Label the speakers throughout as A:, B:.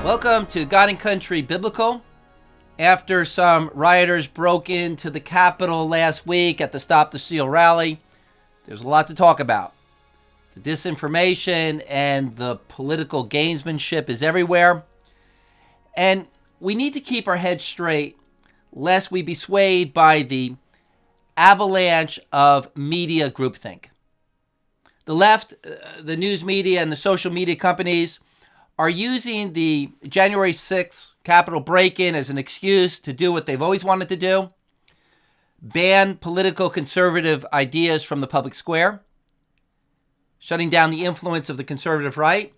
A: Welcome to God and Country Biblical. After some rioters broke into the Capitol last week at the Stop the Steal rally, there's a lot to talk about. The disinformation and the political gamesmanship is everywhere. And we need to keep our heads straight lest we be swayed by the avalanche of media groupthink. The left, the news media, and the social media companies are using the January 6th Capitol break-in as an excuse to do what they've always wanted to do: ban political conservative ideas from the public square, shutting down the influence of the conservative right.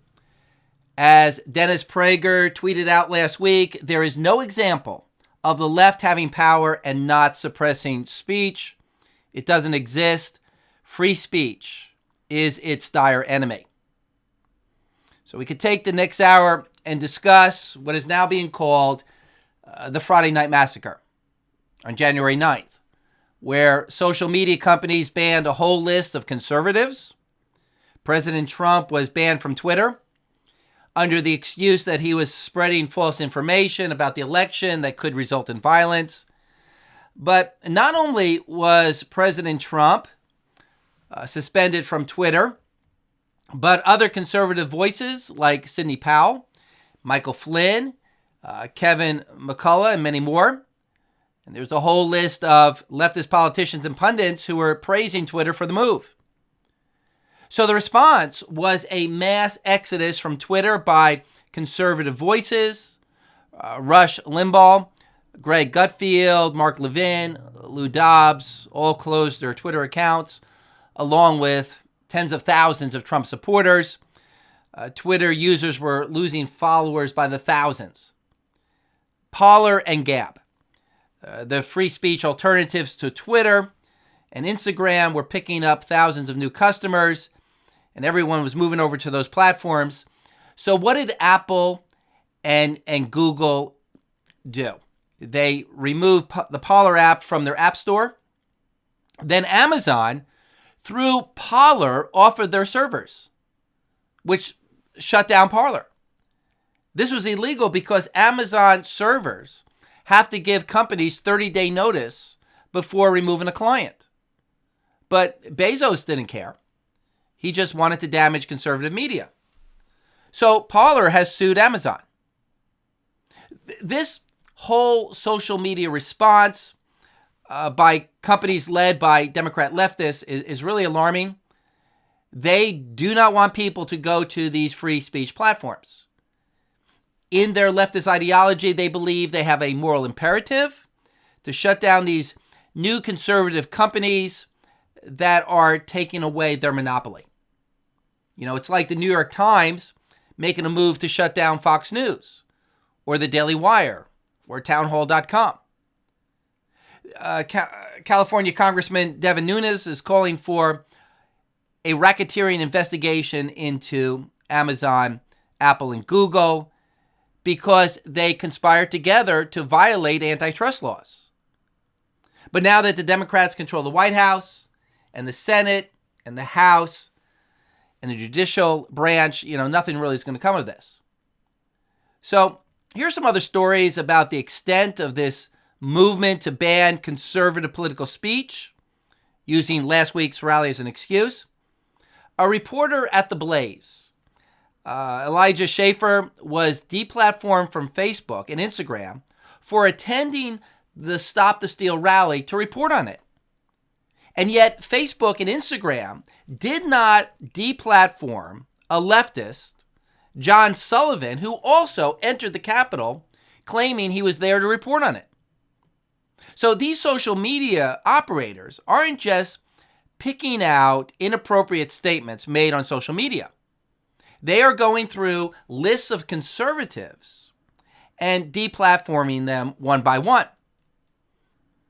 A: As Dennis Prager tweeted out last week, there is no example of the left having power and not suppressing speech. It doesn't exist. Free speech is its dire enemy. So we could take the next hour and discuss what is now being called the Friday Night Massacre on January 9th, where social media companies banned a whole list of conservatives. President Trump was banned from Twitter under the excuse that he was spreading false information about the election that could result in violence. But not only was President Trump suspended from Twitter, but other conservative voices like Sidney Powell, Michael Flynn, Kevin McCullough, and many more. And there's a whole list of leftist politicians and pundits who were praising Twitter for the move. So the response was a mass exodus from Twitter by conservative voices. Rush Limbaugh, Greg Gutfeld, Mark Levin, Lou Dobbs all closed their Twitter accounts, along with tens of thousands of Trump supporters. Twitter users were losing followers by the thousands. Parler and Gab, the free speech alternatives to Twitter and Instagram, were picking up thousands of new customers, and everyone was moving over to those platforms. So what did Apple and Google do? They removed the Parler app from their app store. Then Amazon, through Parler, offered their servers, which shut down Parler. This was illegal because Amazon servers have to give companies 30-day notice before removing a client. But Bezos didn't care. He just wanted to damage conservative media. So Parler has sued Amazon. This whole social media response by companies led by Democrat leftists is really alarming. They do not want people to go to these free speech platforms. In their leftist ideology, they believe they have a moral imperative to shut down these new conservative companies that are taking away their monopoly. You know, it's like the New York Times making a move to shut down Fox News or the Daily Wire or townhall.com. California Congressman Devin Nunes is calling for a racketeering investigation into Amazon, Apple, and Google because they conspired together to violate antitrust laws. But now that the Democrats control the White House and the Senate and the House and the judicial branch, nothing really is going to come of this. So here's some other stories about the extent of this movement to ban conservative political speech, using last week's rally as an excuse. A reporter at The Blaze, Elijah Schaefer, was deplatformed from Facebook and Instagram for attending the Stop the Steal rally to report on it. And yet Facebook and Instagram did not deplatform a leftist, John Sullivan, who also entered the Capitol claiming he was there to report on it. So these social media operators aren't just picking out inappropriate statements made on social media. They are going through lists of conservatives and deplatforming them one by one.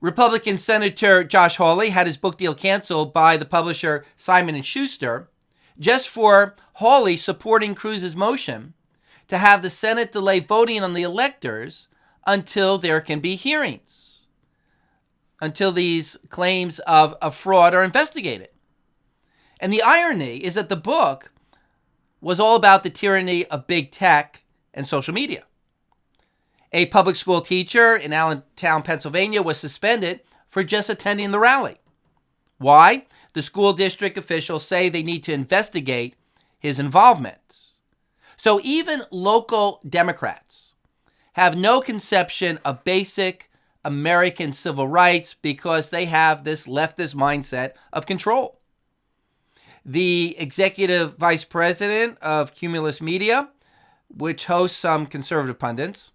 A: Republican Senator Josh Hawley had his book deal canceled by the publisher Simon & Schuster just for Hawley supporting Cruz's motion to have the Senate delay voting on the electors until there can be hearings, until these claims of fraud are investigated. And the irony is that the book was all about the tyranny of big tech and social media. A public school teacher in Allentown, Pennsylvania was suspended for just attending the rally. Why? The school district officials say they need to investigate his involvement. So even local Democrats have no conception of basic American civil rights because they have this leftist mindset of control. The executive vice president of Cumulus Media, which hosts some conservative pundits,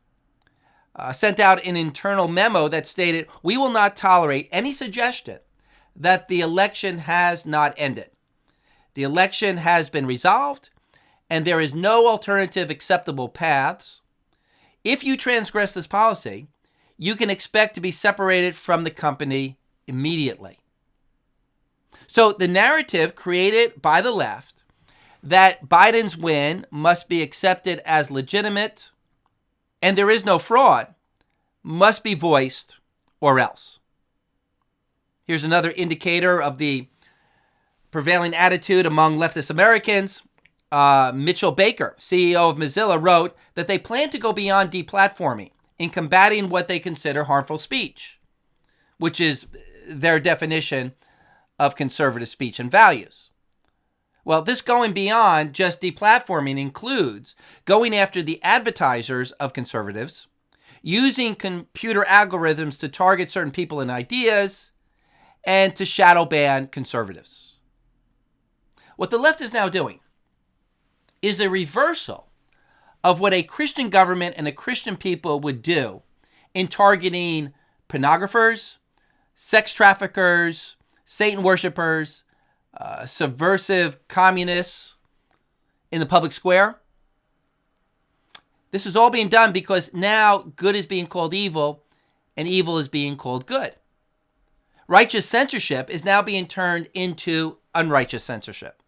A: sent out an internal memo that stated, "We will not tolerate any suggestion that the election has not ended. The election has been resolved, and there is no alternative acceptable paths. If you transgress this policy, you can expect to be separated from the company immediately." So the narrative created by the left that Biden's win must be accepted as legitimate and there is no fraud must be voiced or else. Here's another indicator of the prevailing attitude among leftist Americans. Mitchell Baker, CEO of Mozilla, wrote that they plan to go beyond deplatforming in combating what they consider harmful speech, which is their definition of conservative speech and values. Well, this going beyond just deplatforming includes going after the advertisers of conservatives, using computer algorithms to target certain people and ideas, and to shadow ban conservatives. What the left is now doing is a reversal of what a Christian government and a Christian people would do in targeting pornographers, sex traffickers, Satan worshipers, subversive communists in the public square. This is all being done because now good is being called evil and evil is being called good. Righteous censorship is now being turned into unrighteous censorship.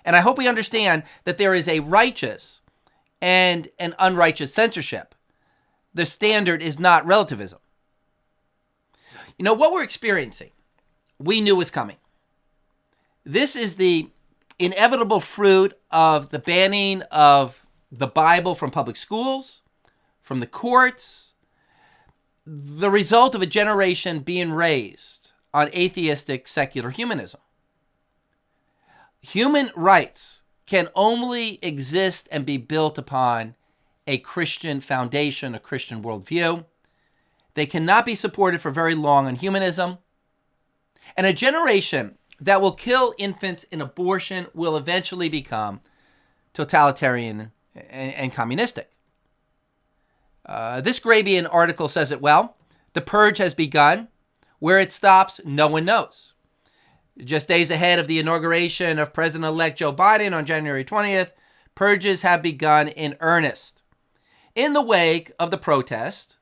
A: And I hope we understand that there is a righteous and an unrighteous censorship. The standard is not relativism. You know, what we're experiencing, we knew was coming. This is the inevitable fruit of the banning of the Bible from public schools, from the courts, the result of a generation being raised on atheistic secular humanism. Human rights can only exist and be built upon a Christian foundation, a Christian worldview. They cannot be supported for very long on humanism. And a generation that will kill infants in abortion will eventually become totalitarian and communistic. This Grabian article says it well. The purge has begun. Where it stops, no one knows. Just days ahead of the inauguration of President-elect Joe Biden on January 20th, purges have begun in earnest. In the wake of the protest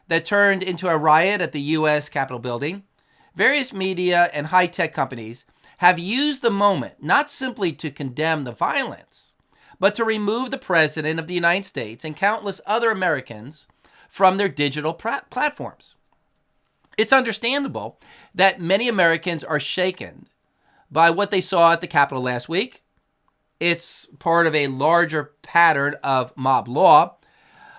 A: that turned into a riot at the U.S. Capitol building, various media and high-tech companies have used the moment not simply to condemn the violence, but to remove the President of the United States and countless other Americans from their digital platforms. It's understandable that many Americans are shaken by what they saw at the Capitol last week. It's part of a larger pattern of mob law,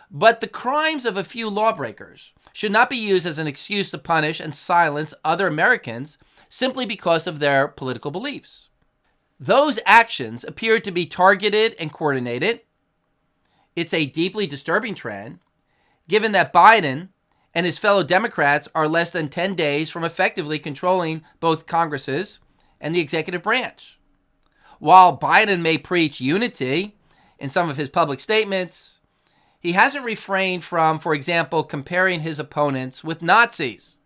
A: but the crimes of a few lawbreakers should not be used as an excuse to punish and silence other Americans simply because of their political beliefs. Those actions appear to be targeted and coordinated. It's a deeply disturbing trend, given that Biden and his fellow Democrats are less than 10 days from effectively controlling both Congresses and the executive branch. While Biden may preach unity in some of his public statements, he hasn't refrained from, for example, comparing his opponents with Nazis.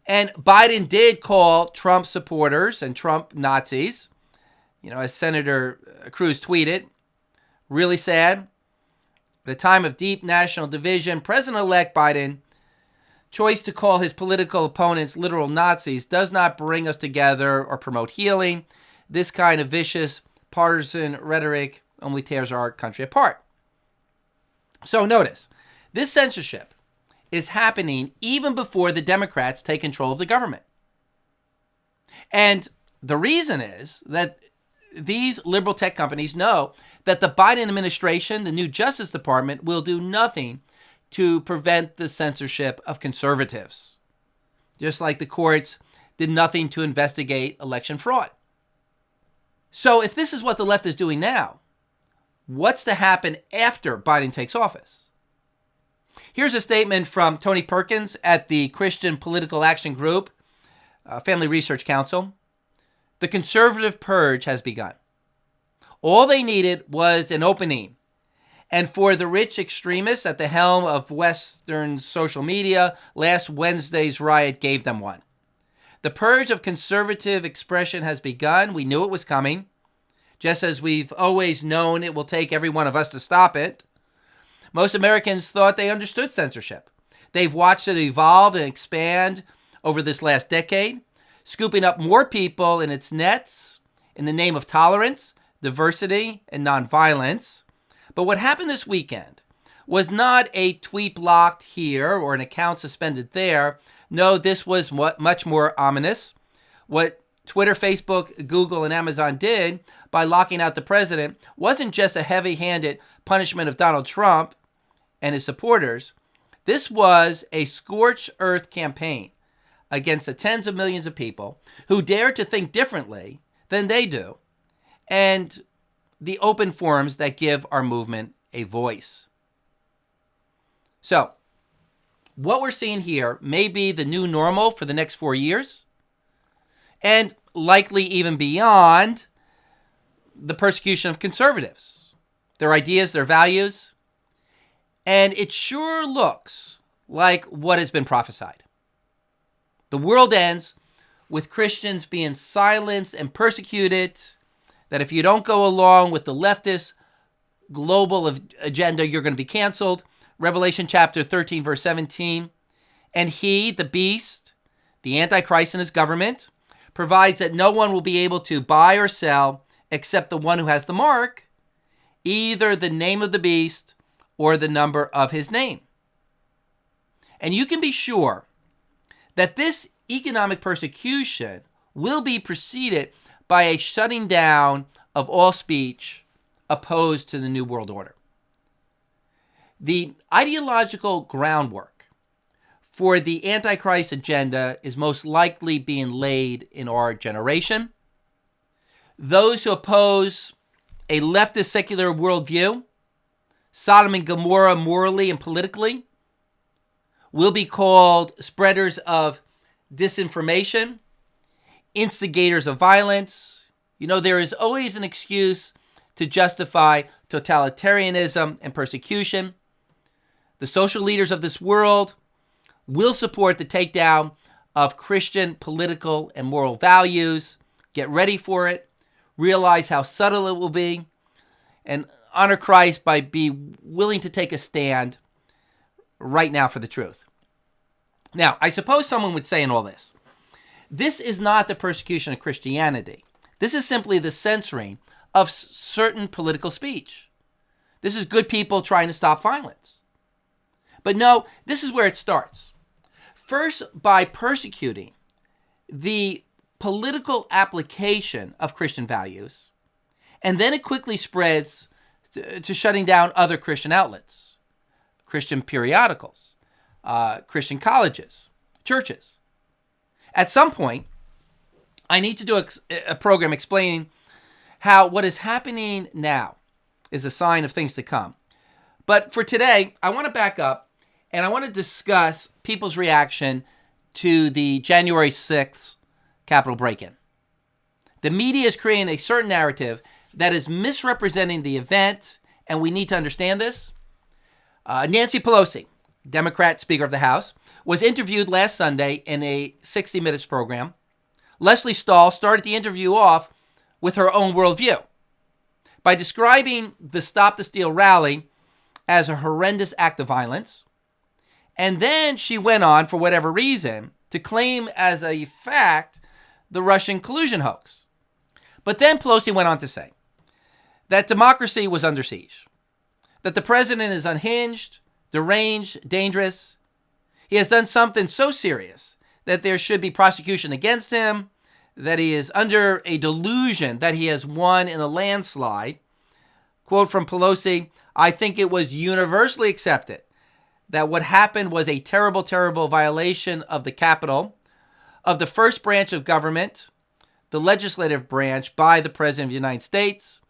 A: And Biden did call Trump supporters and Trump Nazis, as Senator Cruz tweeted. Really sad. At a time of deep national division, President-elect Biden's choice to call his political opponents literal Nazis does not bring us together or promote healing. This kind of vicious partisan rhetoric only tears our country apart. So notice, this censorship is happening even before the Democrats take control of the government. And the reason is that these liberal tech companies know that the Biden administration, the new Justice Department, will do nothing to prevent the censorship of conservatives, just like the courts did nothing to investigate election fraud. So if this is what the left is doing now, what's to happen after Biden takes office? Here's a statement from Tony Perkins at the Christian Political Action Group, Family Research Council. The Conservative Purge has begun. All they needed was an opening. And for the rich extremists at the helm of Western social media, last Wednesday's riot gave them one. The purge of conservative expression has begun. We knew it was coming, just as we've always known it will take every one of us to stop it. Most Americans thought they understood censorship. They've watched it evolve and expand over this last decade, scooping up more people in its nets in the name of tolerance, diversity, and nonviolence. But what happened this weekend was not a tweet blocked here or an account suspended there. No, this was much more ominous. What Twitter, Facebook, Google, and Amazon did by locking out the president wasn't just a heavy-handed punishment of Donald Trump and his supporters. This was a scorched earth campaign against the tens of millions of people who dare to think differently than they do, and the open forums that give our movement a voice. So, what we're seeing here may be the new normal for the next 4 years, and likely even beyond the persecution of conservatives, their ideas, their values, and it sure looks like what has been prophesied. The world ends with Christians being silenced and persecuted, that if you don't go along with the leftist global agenda, you're going to be canceled. Revelation chapter 13, verse 17. And he, the beast, the Antichrist and his government, provides that no one will be able to buy or sell except the one who has the mark, either the name of the beast or the number of his name. And you can be sure that this economic persecution will be preceded by a shutting down of all speech opposed to the New World Order. The ideological groundwork for the Antichrist agenda is most likely being laid in our generation. Those who oppose a leftist secular worldview, Sodom and Gomorrah morally and politically, will be called spreaders of disinformation, instigators of violence. You know, there is always an excuse to justify totalitarianism and persecution. The social leaders of this world will support the takedown of Christian political and moral values. Get ready for it. Realize how subtle it will be. And honor Christ by being willing to take a stand right now for the truth. Now, I suppose someone would say in all this, this is not the persecution of Christianity. This is simply the censoring of certain political speech. This is good people trying to stop violence. But no, this is where it starts. First, by persecuting the political application of Christian values, and then it quickly spreads to shutting down other Christian outlets, Christian periodicals, Christian colleges, churches. At some point, I need to do a program explaining how what is happening now is a sign of things to come. But for today, I want to back up and I want to discuss people's reaction to the January 6th Capitol break-in. The media is creating a certain narrative that is misrepresenting the event, and we need to understand this. Nancy Pelosi, Democrat Speaker of the House, was interviewed last Sunday in a 60 Minutes program. Leslie Stahl started the interview off with her own worldview by describing the Stop the Steal rally as a horrendous act of violence. And then she went on, for whatever reason, to claim as a fact the Russian collusion hoax. But then Pelosi went on to say that democracy was under siege, that the president is unhinged, deranged, dangerous. He has done something so serious that there should be prosecution against him, that he is under a delusion that he has won in a landslide. Quote from Pelosi, "I think it was universally accepted that what happened was a terrible, terrible violation of the Capitol, of the first branch of government, the legislative branch, by the President of the United States.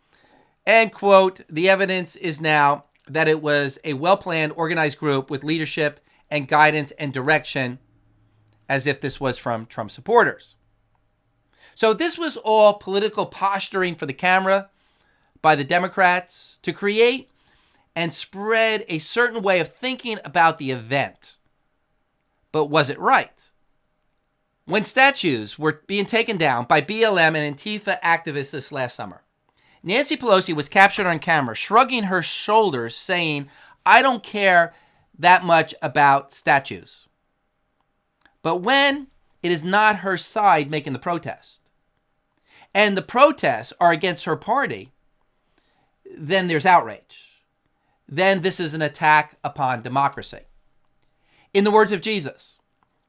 A: And, quote, the evidence is now that it was a well-planned, organized group with leadership and guidance and direction," as if this was from Trump supporters. So this was all political posturing for the camera by the Democrats to create and spread a certain way of thinking about the event. But was it right? When statues were being taken down by BLM and Antifa activists this last summer, Nancy Pelosi was captured on camera shrugging her shoulders, saying, "I don't care that much about statues." But when it is not her side making the protest, and the protests are against her party, then there's outrage. Then this is an attack upon democracy. In the words of Jesus,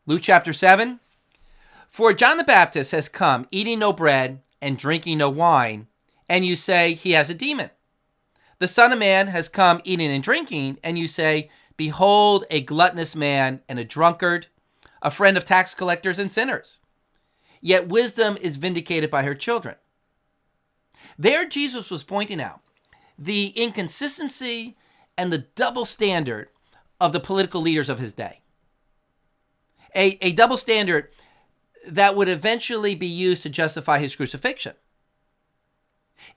A: Luke chapter 7, "For John the Baptist has come eating no bread and drinking no wine, and you say he has a demon. The Son of Man has come eating and drinking, and you say, behold, a gluttonous man and a drunkard, a friend of tax collectors and sinners. Yet wisdom is vindicated by her children." There Jesus was pointing out the inconsistency and the double standard of the political leaders of his day. A double standard that would eventually be used to justify his crucifixion.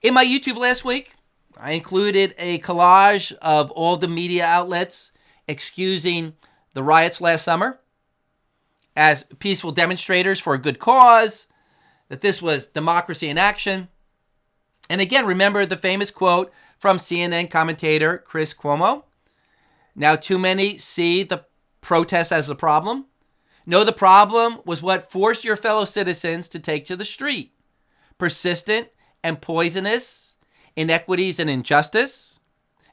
A: In my YouTube last week, I included a collage of all the media outlets excusing the riots last summer as peaceful demonstrators for a good cause, that this was democracy in action. And again, remember the famous quote from CNN commentator Chris Cuomo, "Now too many see the protests as a problem. No, the problem was what forced your fellow citizens to take to the street. Persistent and poisonous inequities and injustice.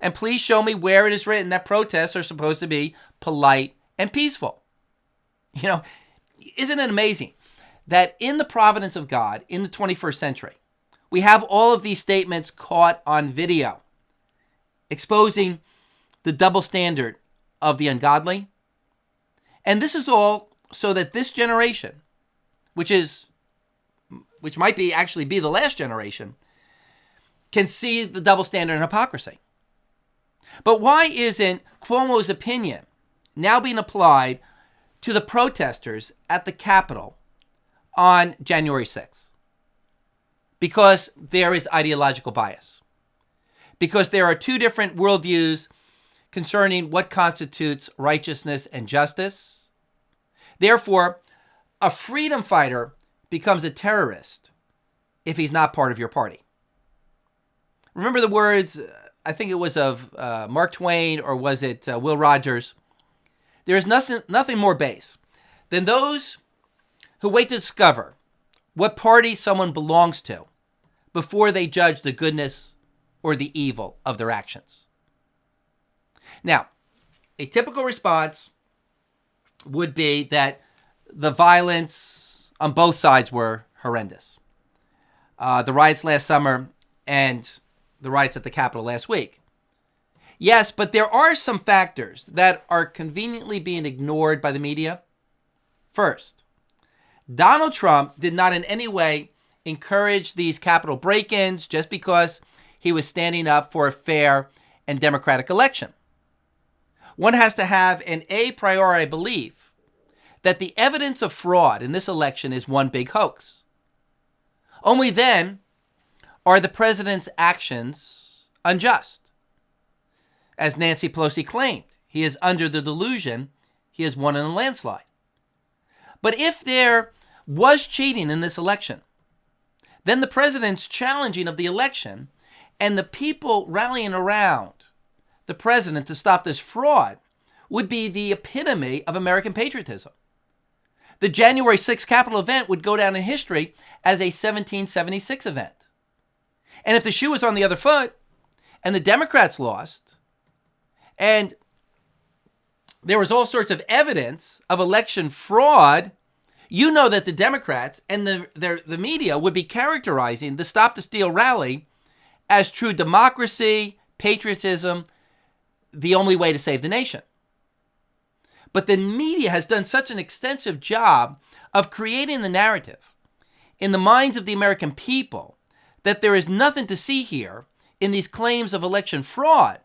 A: And please show me where it is written that protests are supposed to be polite and peaceful." You know, isn't it amazing that in the providence of God in the 21st century, we have all of these statements caught on video, exposing the double standard of the ungodly? And this is all so that this generation, which might be actually be the last generation, can see the double standard and hypocrisy. But why isn't Cuomo's opinion now being applied to the protesters at the Capitol on January 6th? Because there is ideological bias. Because there are two different worldviews concerning what constitutes righteousness and justice. Therefore, a freedom fighter becomes a terrorist if he's not part of your party. Remember the words, I think it was of Mark Twain, or was it Will Rogers? There is nothing more base than those who wait to discover what party someone belongs to before they judge the goodness or the evil of their actions. Now, a typical response would be that the violence on both sides were horrendous. The riots last summer and the riots at the Capitol last week. Yes, but there are some factors that are conveniently being ignored by the media. First, Donald Trump did not in any way encourage these Capitol break-ins just because he was standing up for a fair and democratic election. One has to have an a priori belief that the evidence of fraud in this election is one big hoax. Only then are the president's actions unjust. As Nancy Pelosi claimed, he is under the delusion he has won in a landslide. But if there was cheating in this election, then the president's challenging of the election and the people rallying around the president to stop this fraud would be the epitome of American patriotism. The January 6th Capitol event would go down in history as a 1776 event. And if the shoe was on the other foot and the Democrats lost, and there was all sorts of evidence of election fraud, you know that the Democrats and the media would be characterizing the Stop the Steal rally as true democracy, patriotism, the only way to save the nation. But the media has done such an extensive job of creating the narrative in the minds of the American people that there is nothing to see here in these claims of election fraud,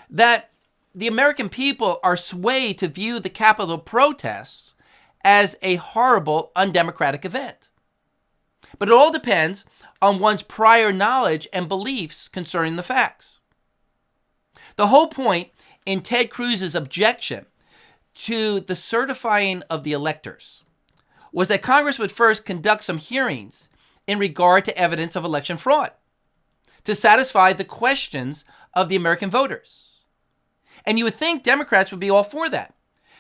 A: that the American people are swayed to view the Capitol protests as a horrible, undemocratic event. But it all depends on one's prior knowledge and beliefs concerning the facts. The whole point in Ted Cruz's objection to the certifying of the electors was that Congress would first conduct some hearings in regard to evidence of election fraud to satisfy the questions of the American voters. And you would think Democrats would be all for that,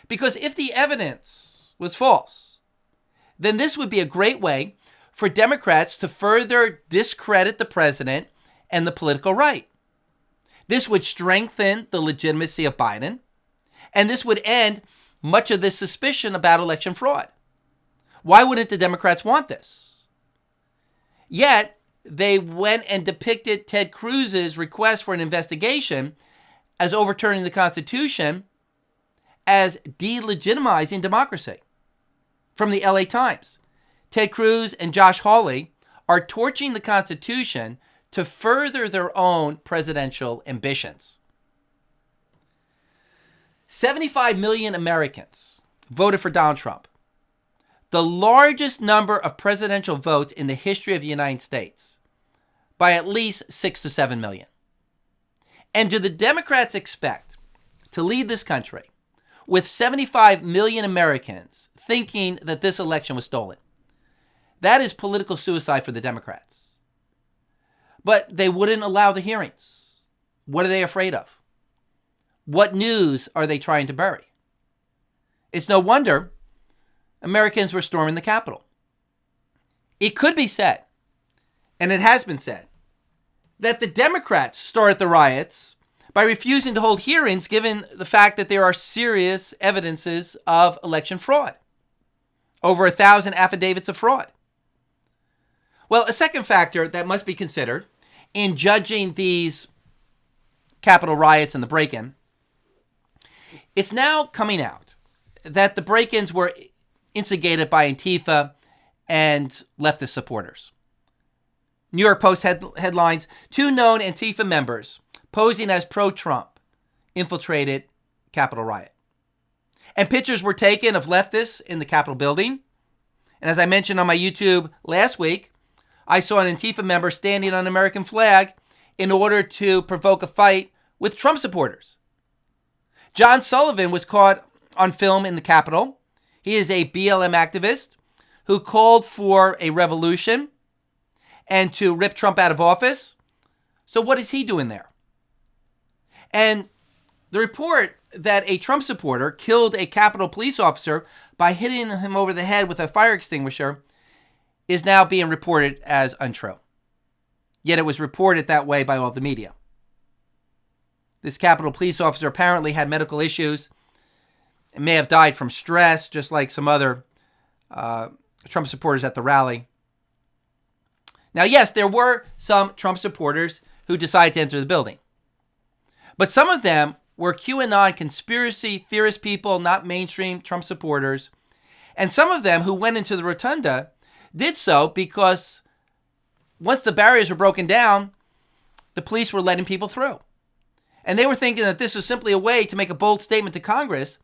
A: because if the evidence was false, then this would be a great way for Democrats to further discredit the president and the political right. This would strengthen the legitimacy of Biden, and this would end much of this suspicion about election fraud. Why wouldn't the Democrats want this? Yet, they went and depicted Ted Cruz's request for an investigation as overturning the Constitution as delegitimizing democracy. From the LA Times, Ted Cruz and Josh Hawley are torching the Constitution to further their own presidential ambitions. 75 million Americans voted for Donald Trump, the largest number of presidential votes in the history of the United States, by at least 6 to 7 million. And do the Democrats expect to lead this country with 75 million Americans thinking that this election was stolen? That is political suicide for the Democrats. But they wouldn't allow the hearings. What are they afraid of? What news are they trying to bury? It's no wonder Americans were storming the Capitol. It could be said, and it has been said, that the Democrats started the riots by refusing to hold hearings given the fact that there are serious evidences of election fraud. Over 1,000 affidavits of fraud. Well, a second factor that must be considered in judging these Capitol riots and the break-in, it's now coming out that the break-ins were instigated by Antifa and leftist supporters. New York Post headlines, 2 known Antifa members posing as pro-Trump infiltrated Capitol riot. And pictures were taken of leftists in the Capitol building. And as I mentioned on my YouTube last week, I saw an Antifa member standing on an American flag in order to provoke a fight with Trump supporters. John Sullivan was caught on film in the Capitol. He is a BLM activist who called for a revolution and to rip Trump out of office. So what is he doing there? And the report that a Trump supporter killed a Capitol police officer by hitting him over the head with a fire extinguisher is now being reported as untrue. Yet it was reported that way by all the media. This Capitol police officer apparently had medical issues and may have died from stress, just like some other Trump supporters at the rally. Now, yes, there were some Trump supporters who decided to enter the building. But some of them were QAnon conspiracy theorist people, not mainstream Trump supporters. And some of them who went into the rotunda did so because once the barriers were broken down, the police were letting people through. And they were thinking that this was simply a way to make a bold statement to Congress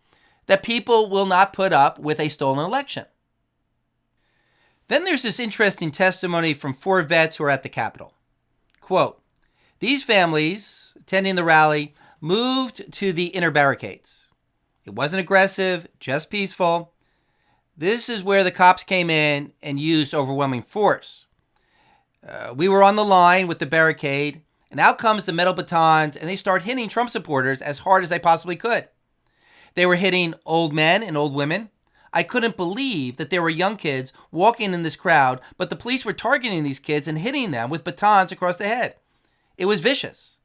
A: that people will not put up with a stolen election. Then there's this interesting testimony from 4 vets who are at the Capitol. Quote, these families attending the rally moved to the inner barricades. It wasn't aggressive, just peaceful. This is where the cops came in and used overwhelming force. We were on the line with the barricade, and out comes the metal batons, and they start hitting Trump supporters as hard as they possibly could. They were hitting old men and old women. I couldn't believe that there were young kids walking in this crowd, but the police were targeting these kids and hitting them with batons across the head. It was vicious.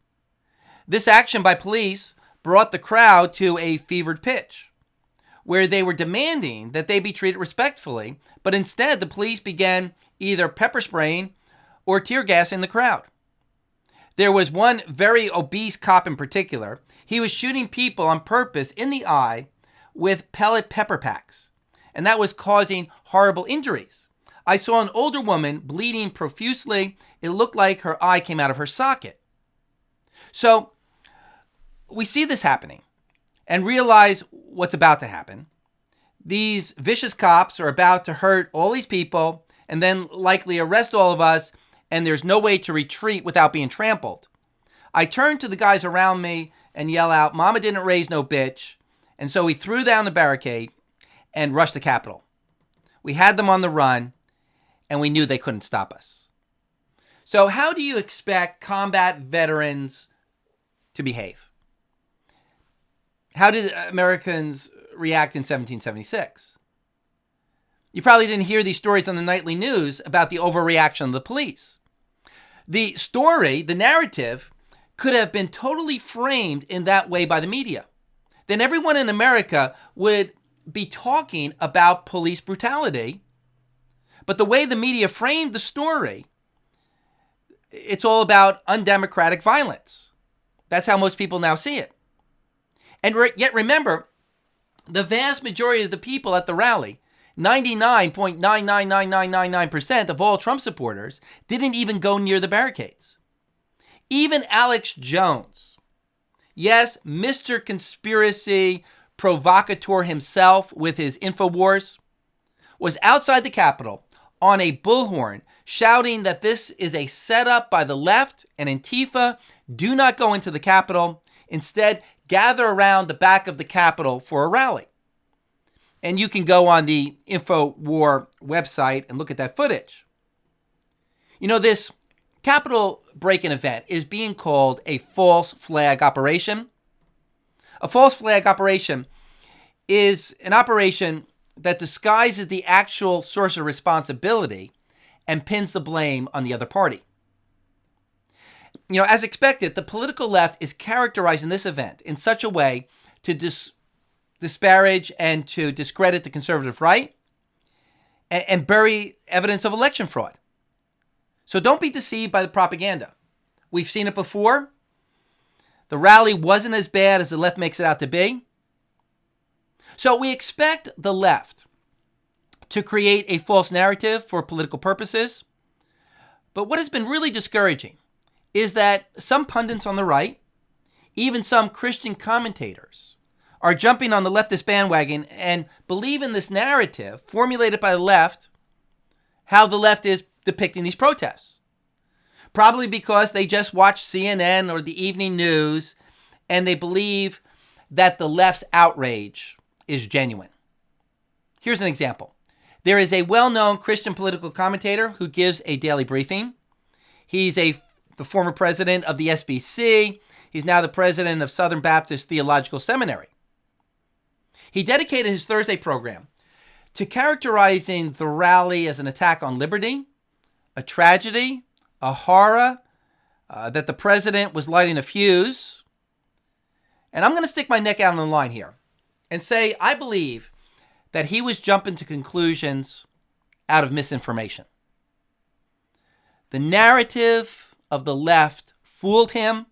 A: This action by police brought the crowd to a fevered pitch. where they were demanding that they be treated respectfully, but instead the police began either pepper spraying or tear gassing the crowd. There was one very obese cop in particular. He was shooting people on purpose in the eye with pellet pepper packs, and that was causing horrible injuries. I saw an older woman bleeding profusely. It looked like her eye came out of her socket. So we see this happening and realize what's about to happen. These vicious cops are about to hurt all these people and then likely arrest all of us, and there's no way to retreat without being trampled. I turn to the guys around me and yell out, "Mama didn't raise no bitch." And so we threw down the barricade and rushed the Capitol. We had them on the run, and we knew they couldn't stop us. So how do you expect combat veterans to behave? How did Americans react in 1776? You probably didn't hear these stories on the nightly news about the overreaction of the police. The story, the narrative, could have been totally framed in that way by the media. Then everyone in America would be talking about police brutality. But the way the media framed the story, it's all about undemocratic violence. That's how most people now see it. And yet remember, the vast majority of the people at the rally, 99.999999% of all Trump supporters, didn't even go near the barricades. Even Alex Jones, yes, Mr. Conspiracy Provocateur himself with his InfoWars, was outside the Capitol on a bullhorn shouting that this is a setup by the left and Antifa. Do not go into the Capitol. Instead, gather around the back of the Capitol for a rally. And you can go on the InfoWar website and look at that footage. You know, this Capitol break-in event is being called a false flag operation. A false flag operation is an operation that disguises the actual source of responsibility and pins the blame on the other party. You know, as expected, the political left is characterizing this event in such a way to disparage and to discredit the conservative right and bury evidence of election fraud. So don't be deceived by the propaganda. We've seen it before. The rally wasn't as bad as the left makes it out to be. So we expect the left to create a false narrative for political purposes. But what has been really discouraging is that some pundits on the right, even some Christian commentators, are jumping on the leftist bandwagon and believe in this narrative formulated by the left, how the left is depicting these protests. Probably because they just watch CNN or the evening news and they believe that the left's outrage is genuine. Here's an example. There is a well-known Christian political commentator who gives a daily briefing. He's the former president of the SBC. He's now the president of Southern Baptist Theological Seminary. He dedicated his Thursday program to characterizing the rally as an attack on liberty, a tragedy, a horror, that the president was lighting a fuse. And I'm going to stick my neck out on the line here and say I believe that he was jumping to conclusions out of misinformation. The narrative of the left fooled him,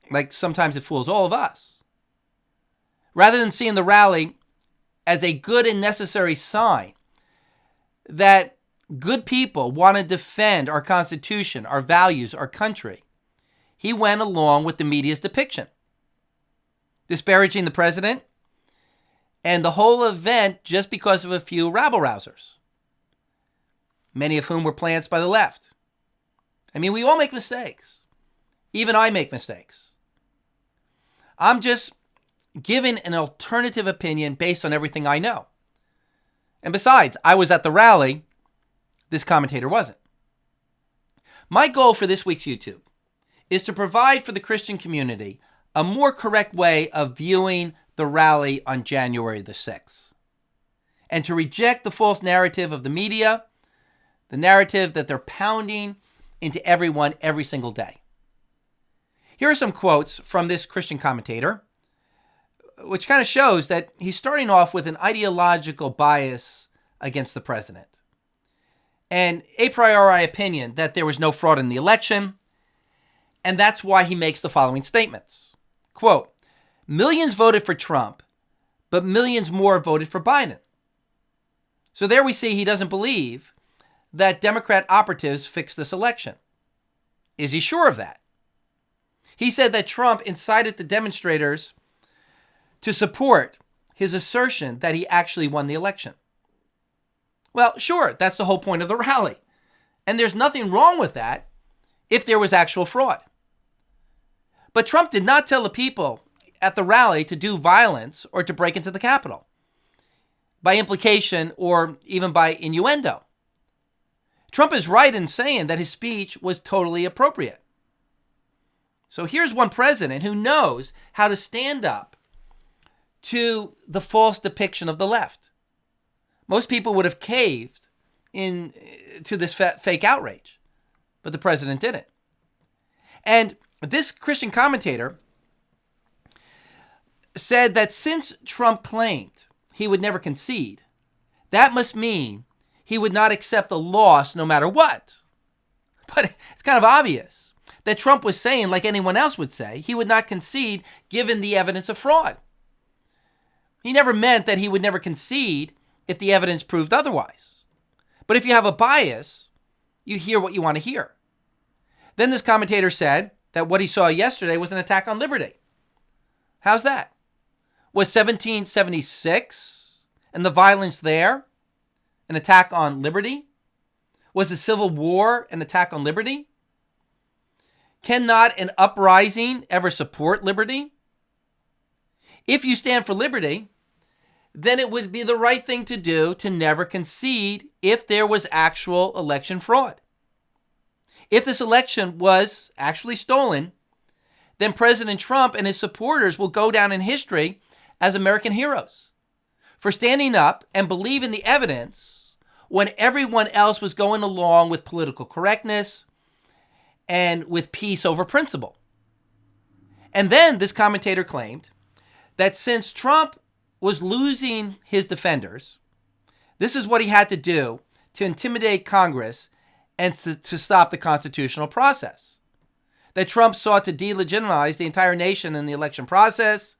A: like sometimes it fools all of us. Rather than seeing the rally as a good and necessary sign that good people want to defend our Constitution, our values, our country, he went along with the media's depiction, disparaging the president and the whole event just because of a few rabble-rousers, many of whom were plants by the left. I mean, we all make mistakes. Even I make mistakes. I'm just giving an alternative opinion based on everything I know. And besides, I was at the rally. This commentator wasn't. My goal for this week's YouTube is to provide for the Christian community a more correct way of viewing the rally on January the 6th, and to reject the false narrative of the media, the narrative that they're pounding into everyone every single day. Here are some quotes from this Christian commentator. which kind of shows that he's starting off with an ideological bias against the president. And a priori opinion that there was no fraud in the election. And that's why he makes the following statements. Quote, millions voted for Trump, but millions more voted for Biden. So there we see he doesn't believe that Democrat operatives fixed this election. Is he sure of that? He said that Trump incited the demonstrators to support his assertion that he actually won the election. Well, sure, that's the whole point of the rally. And there's nothing wrong with that if there was actual fraud. But Trump did not tell the people at the rally to do violence or to break into the Capitol, by implication or even by innuendo. Trump is right in saying that his speech was totally appropriate. So here's one president who knows how to stand up to the false depiction of the left. Most people would have caved to this fake outrage, but the president didn't. And this Christian commentator said that since Trump claimed he would never concede, that must mean he would not accept a loss no matter what. But it's kind of obvious that Trump was saying, like anyone else would say, he would not concede given the evidence of fraud. He never meant that he would never concede if the evidence proved otherwise. But if you have a bias, you hear what you want to hear. Then this commentator said that what he saw yesterday was an attack on liberty. How's that? Was 1776 and the violence there an attack on liberty? Was the Civil War an attack on liberty? Cannot an uprising ever support liberty? If you stand for liberty, then it would be the right thing to do to never concede if there was actual election fraud. If this election was actually stolen, then President Trump and his supporters will go down in history as American heroes for standing up and believing the evidence when everyone else was going along with political correctness and with peace over principle. And then this commentator claimed that since Trump was losing his defenders, this is what he had to do to intimidate Congress and to stop the constitutional process. That Trump sought to delegitimize the entire nation in the election process,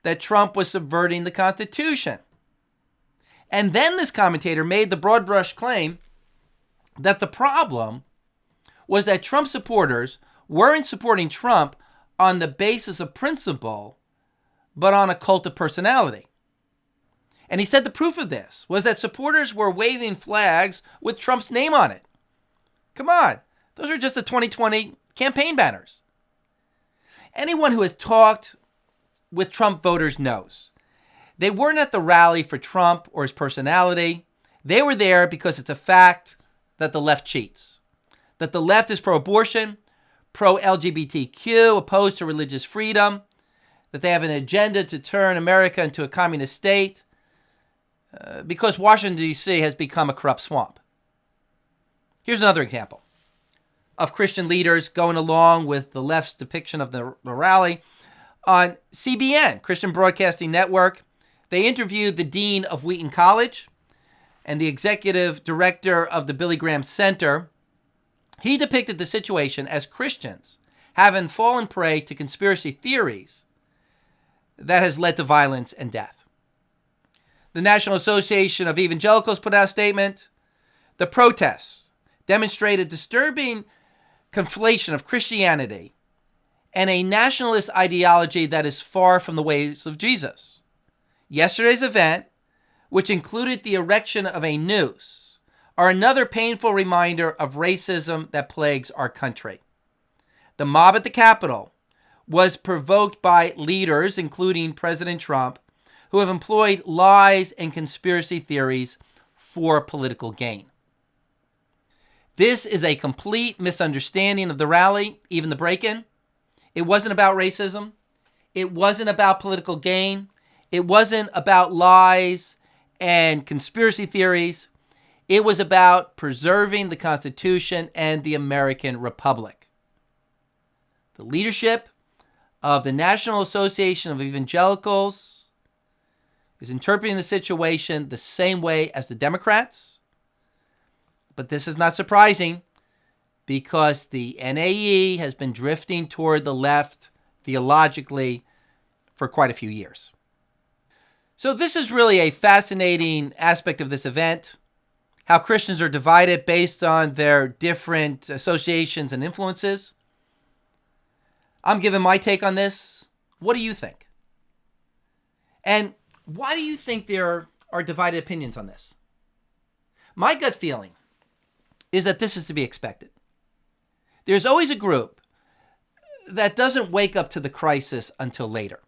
A: that Trump was subverting the Constitution. And then this commentator made the broad brush claim that the problem was that Trump supporters weren't supporting Trump on the basis of principle, but on a cult of personality. And he said the proof of this was that supporters were waving flags with Trump's name on it. Come on, those are just the 2020 campaign banners. Anyone who has talked with Trump voters knows they weren't at the rally for Trump or his personality. They were there because it's a fact that the left cheats, that the left is pro-abortion, pro-LGBTQ, opposed to religious freedom, that they have an agenda to turn America into a communist state, because Washington, D.C. has become a corrupt swamp. Here's another example of Christian leaders going along with the left's depiction of the rally. On CBN, Christian Broadcasting Network, they interviewed the dean of Wheaton College and the executive director of the Billy Graham Center. He depicted the situation as Christians having fallen prey to conspiracy theories that has led to violence and death. The National Association of Evangelicals put out a statement. The protests demonstrated disturbing conflation of Christianity and a nationalist ideology that is far from the ways of Jesus. Yesterday's event, which included the erection of a noose, are another painful reminder of racism that plagues our country. The mob at the Capitol was provoked by leaders, including President Trump, who have employed lies and conspiracy theories for political gain. This is a complete misunderstanding of the rally, even the break-in. It wasn't about racism. It wasn't about political gain. It wasn't about lies and conspiracy theories. It was about preserving the Constitution and the American Republic. The leadership of the National Association of Evangelicals is interpreting the situation the same way as the Democrats. But this is not surprising because the NAE has been drifting toward the left theologically for quite a few years. So this is really a fascinating aspect of this event, how Christians are divided based on their different associations and influences. I'm giving my take on this. What do you think? And why do you think there are divided opinions on this? My gut feeling is that this is to be expected. There's always a group that doesn't wake up to the crisis until later.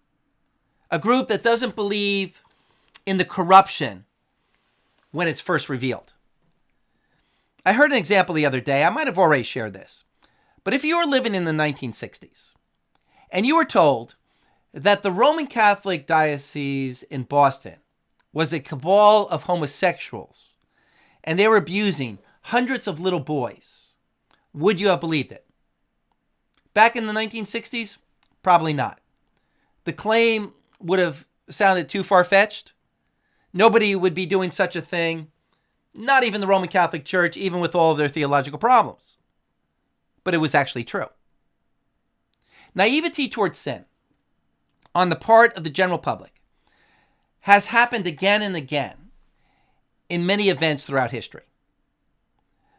A: A group that doesn't believe in the corruption when it's first revealed. I heard an example the other day. I might have already shared this. But if you were living in the 1960s and you were told that the Roman Catholic Diocese in Boston was a cabal of homosexuals and they were abusing hundreds of little boys, would you have believed it? Back in the 1960s? Probably not. The claim would have sounded too far-fetched. Nobody would be doing such a thing, not even the Roman Catholic Church, even with all of their theological problems. But it was actually true. Naivety towards sin on the part of the general public has happened again and again in many events throughout history.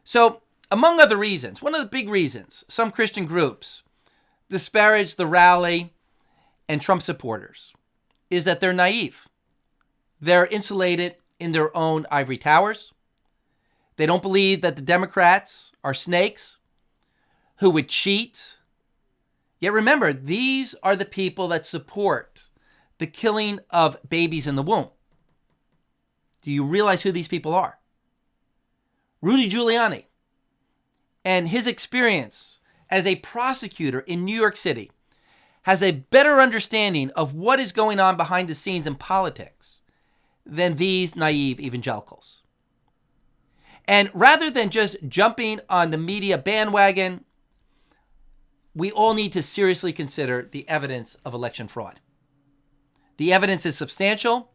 A: So, among other reasons, one of the big reasons some Christian groups disparage the rally and Trump supporters is that they're naive. They're insulated in their own ivory towers. They don't believe that the Democrats are snakes who would cheat. Yet remember, these are the people that support the killing of babies in the womb. Do you realize who these people are? Rudy Giuliani and his experience as a prosecutor in New York City has a better understanding of what is going on behind the scenes in politics than these naive evangelicals. And rather than just jumping on the media bandwagon, we all need to seriously consider the evidence of election fraud. The evidence is substantial.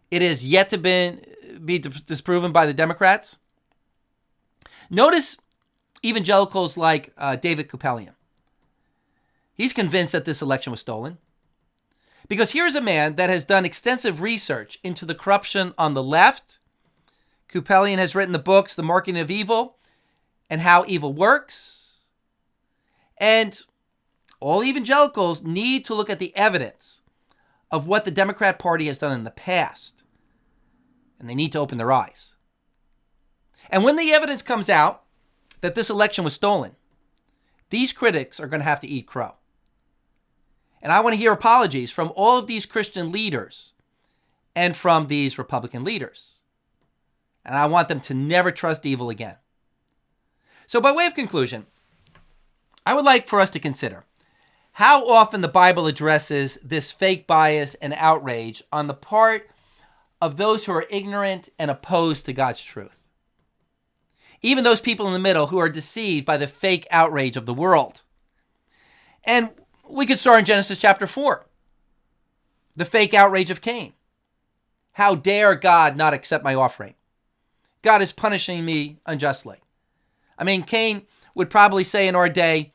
A: It is yet to be disproven by the Democrats. Notice evangelicals like David Kupelian. He's convinced that this election was stolen. Because here's a man that has done extensive research into the corruption on the left. Kupelian has written the books, The Marketing of Evil and How Evil Works. And all evangelicals need to look at the evidence of what the Democrat Party has done in the past. And they need to open their eyes. And when the evidence comes out that this election was stolen, these critics are going to have to eat crow. And I want to hear apologies from all of these Christian leaders and from these Republican leaders. And I want them to never trust evil again. So by way of conclusion, I would like for us to consider how often the Bible addresses this fake bias and outrage on the part of those who are ignorant and opposed to God's truth. Even those people in the middle who are deceived by the fake outrage of the world. And we could start in Genesis chapter 4. The fake outrage of Cain. How dare God not accept my offering? God is punishing me unjustly. I mean, Cain would probably say in our day,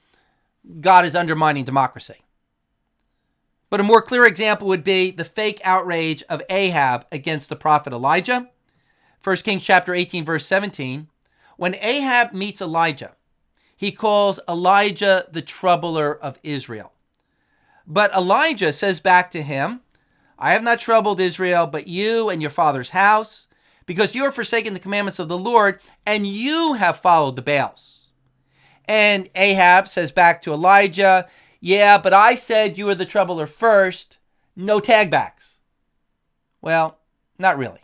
A: God is undermining democracy. But a more clear example would be the fake outrage of Ahab against the prophet Elijah. 1 Kings chapter 18, verse 17. When Ahab meets Elijah, he calls Elijah the troubler of Israel. But Elijah says back to him, I have not troubled Israel, but you and your father's house, because you have forsaken the commandments of the Lord, and you have followed the Baals. And Ahab says back to Elijah, yeah, but I said you were the troubler first, no tagbacks. Well, not really.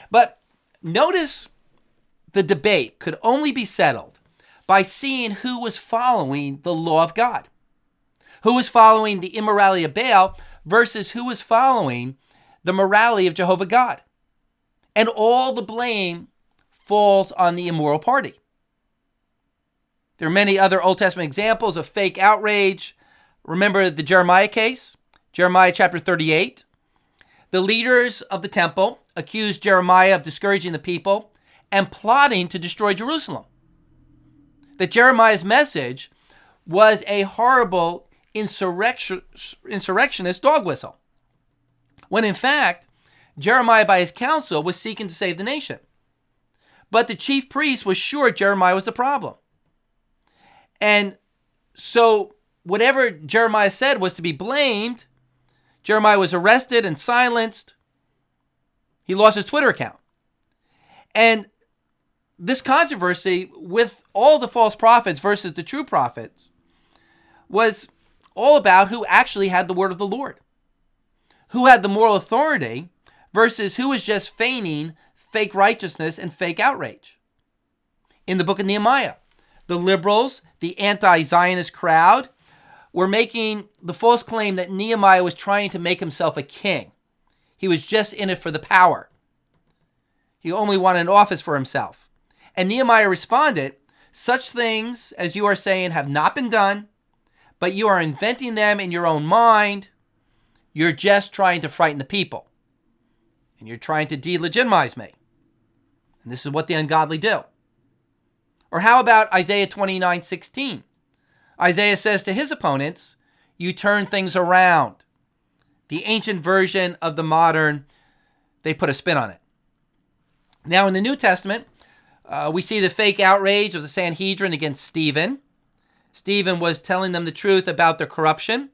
A: But notice the debate could only be settled by seeing who was following the law of God. Who was following the immorality of Baal versus who was following the morality of Jehovah God. And all the blame falls on the immoral party. There are many other Old Testament examples of fake outrage Remember the Jeremiah case? Jeremiah chapter 38. The leaders of the temple accused Jeremiah of discouraging the people and plotting to destroy Jerusalem. That Jeremiah's message was a horrible insurrectionist dog whistle, when in fact, Jeremiah by his counsel was seeking to save the nation. But the chief priest was sure Jeremiah was the problem. And so whatever Jeremiah said was to be blamed. Jeremiah was arrested and silenced. He lost his Twitter account. And this controversy with all the false prophets versus the true prophets was all about who actually had the word of the Lord, who had the moral authority versus who was just feigning fake righteousness and fake outrage. In the book of Nehemiah, the liberals, the anti-Zionist crowd, were making the false claim that Nehemiah was trying to make himself a king. He was just in it for the power. He only wanted an office for himself. And Nehemiah responded, "Such things as you are saying have not been done, but you are inventing them in your own mind. You're just trying to frighten the people. And you're trying to delegitimize me. And this is what the ungodly do." Or how about Isaiah 29:16? Isaiah says to his opponents, "You turn things around." The ancient version of the modern, they put a spin on it. Now in the New Testament, we see the fake outrage of the Sanhedrin against Stephen. Stephen was telling them the truth about their corruption,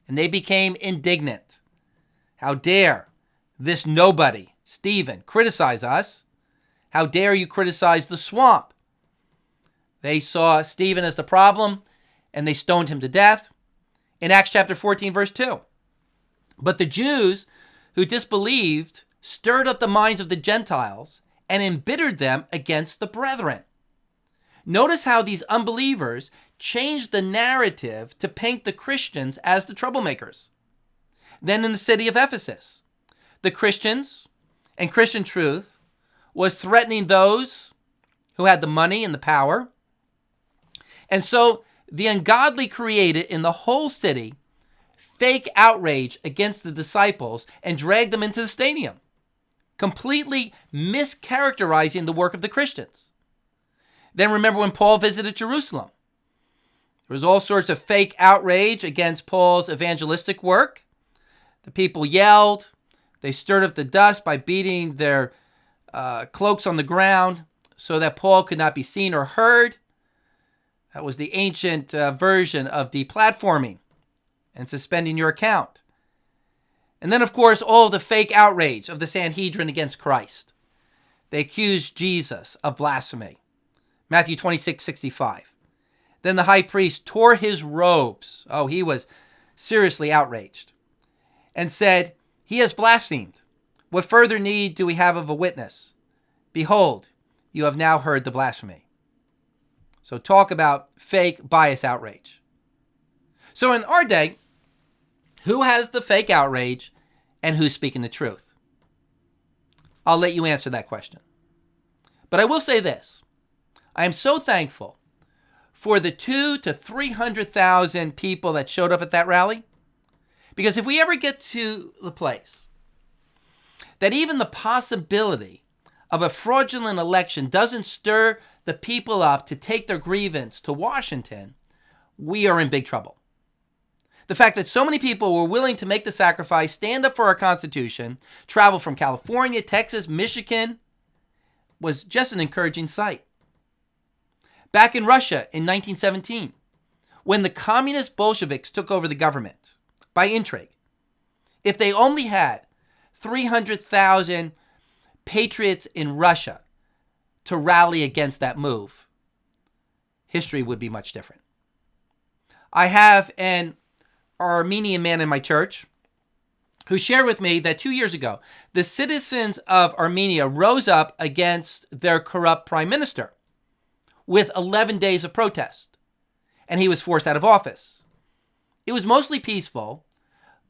A: and they became indignant. How dare this nobody, Stephen, criticize us? How dare you criticize the swamp? They saw Stephen as the problem, and they stoned him to death. In Acts chapter 14, verse 2. But the Jews who disbelieved stirred up the minds of the Gentiles and embittered them against the brethren. Notice how these unbelievers changed the narrative to paint the Christians as the troublemakers. Then in the city of Ephesus, the Christians and Christian truth was threatening those who had the money and the power. And so the ungodly created in the whole city fake outrage against the disciples and dragged them into the stadium, completely mischaracterizing the work of the Christians. Then remember when Paul visited Jerusalem. There was all sorts of fake outrage against Paul's evangelistic work. The people yelled. They stirred up the dust by beating their cloaks on the ground so that Paul could not be seen or heard. That was the ancient version of deplatforming and suspending your account. And then, of course, all of the fake outrage of the Sanhedrin against Christ. They accused Jesus of blasphemy. Matthew 26:65. Then the high priest tore his robes. Oh, he was seriously outraged. And said, "He has blasphemed. What further need do we have of a witness? Behold, you have now heard the blasphemy." So talk about fake bias outrage. So in our day, who has the fake outrage and who's speaking the truth? I'll let you answer that question. But I will say this. I am so thankful for the 200,000 to 300,000 people that showed up at that rally. Because if we ever get to the place that even the possibility of a fraudulent election doesn't stir the people up to take their grievance to Washington, we are in big trouble. The fact that so many people were willing to make the sacrifice, stand up for our Constitution, travel from California, Texas, Michigan, was just an encouraging sight. Back in Russia in 1917, when the communist Bolsheviks took over the government by intrigue, if they only had 300,000 patriots in Russia to rally against that move, history would be much different. I have an Armenian man in my church who shared with me that 2 years ago, the citizens of Armenia rose up against their corrupt prime minister with 11 days of protest, and he was forced out of office. It was mostly peaceful,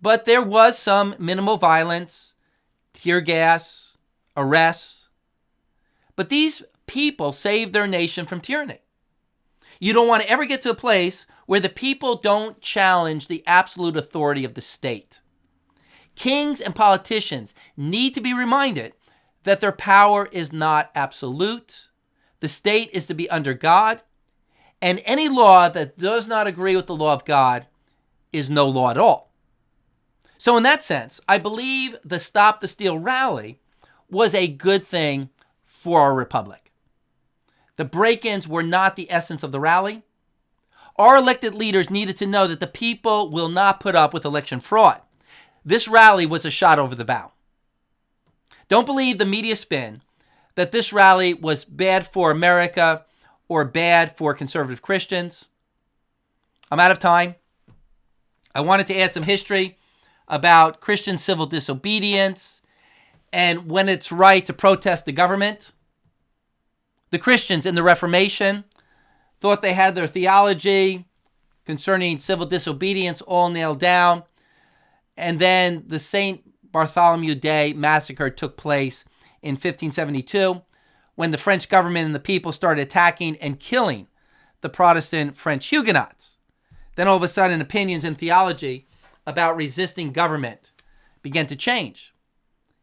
A: but there was some minimal violence, tear gas, arrests. But these people saved their nation from tyranny. You don't want to ever get to a place where the people don't challenge the absolute authority of the state. Kings and politicians need to be reminded that their power is not absolute. The state is to be under God, and any law that does not agree with the law of God is no law at all. So in that sense, I believe the Stop the Steal rally was a good thing for our republic. The break-ins were not the essence of the rally. Our elected leaders needed to know that the people will not put up with election fraud. This rally was a shot over the bow. Don't believe the media spin that this rally was bad for America or bad for conservative Christians. I'm out of time. I wanted to add some history about Christian civil disobedience and when it's right to protest the government. The Christians in the Reformation thought they had their theology concerning civil disobedience all nailed down. And then the St. Bartholomew Day massacre took place in 1572 when the French government and the people started attacking and killing the Protestant French Huguenots. Then all of a sudden, opinions and theology about resisting government began to change.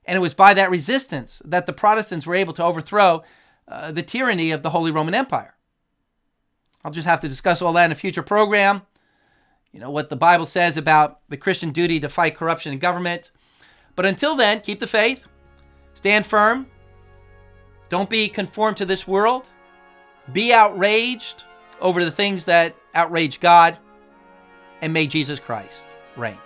A: And it was by that resistance that the Protestants were able to overthrow the tyranny of the Holy Roman Empire. I'll just have to discuss all that in a future program. You know, what the Bible says about the Christian duty to fight corruption in government. But until then, keep the faith, stand firm, don't be conformed to this world, be outraged over the things that outrage God, and may Jesus Christ reign.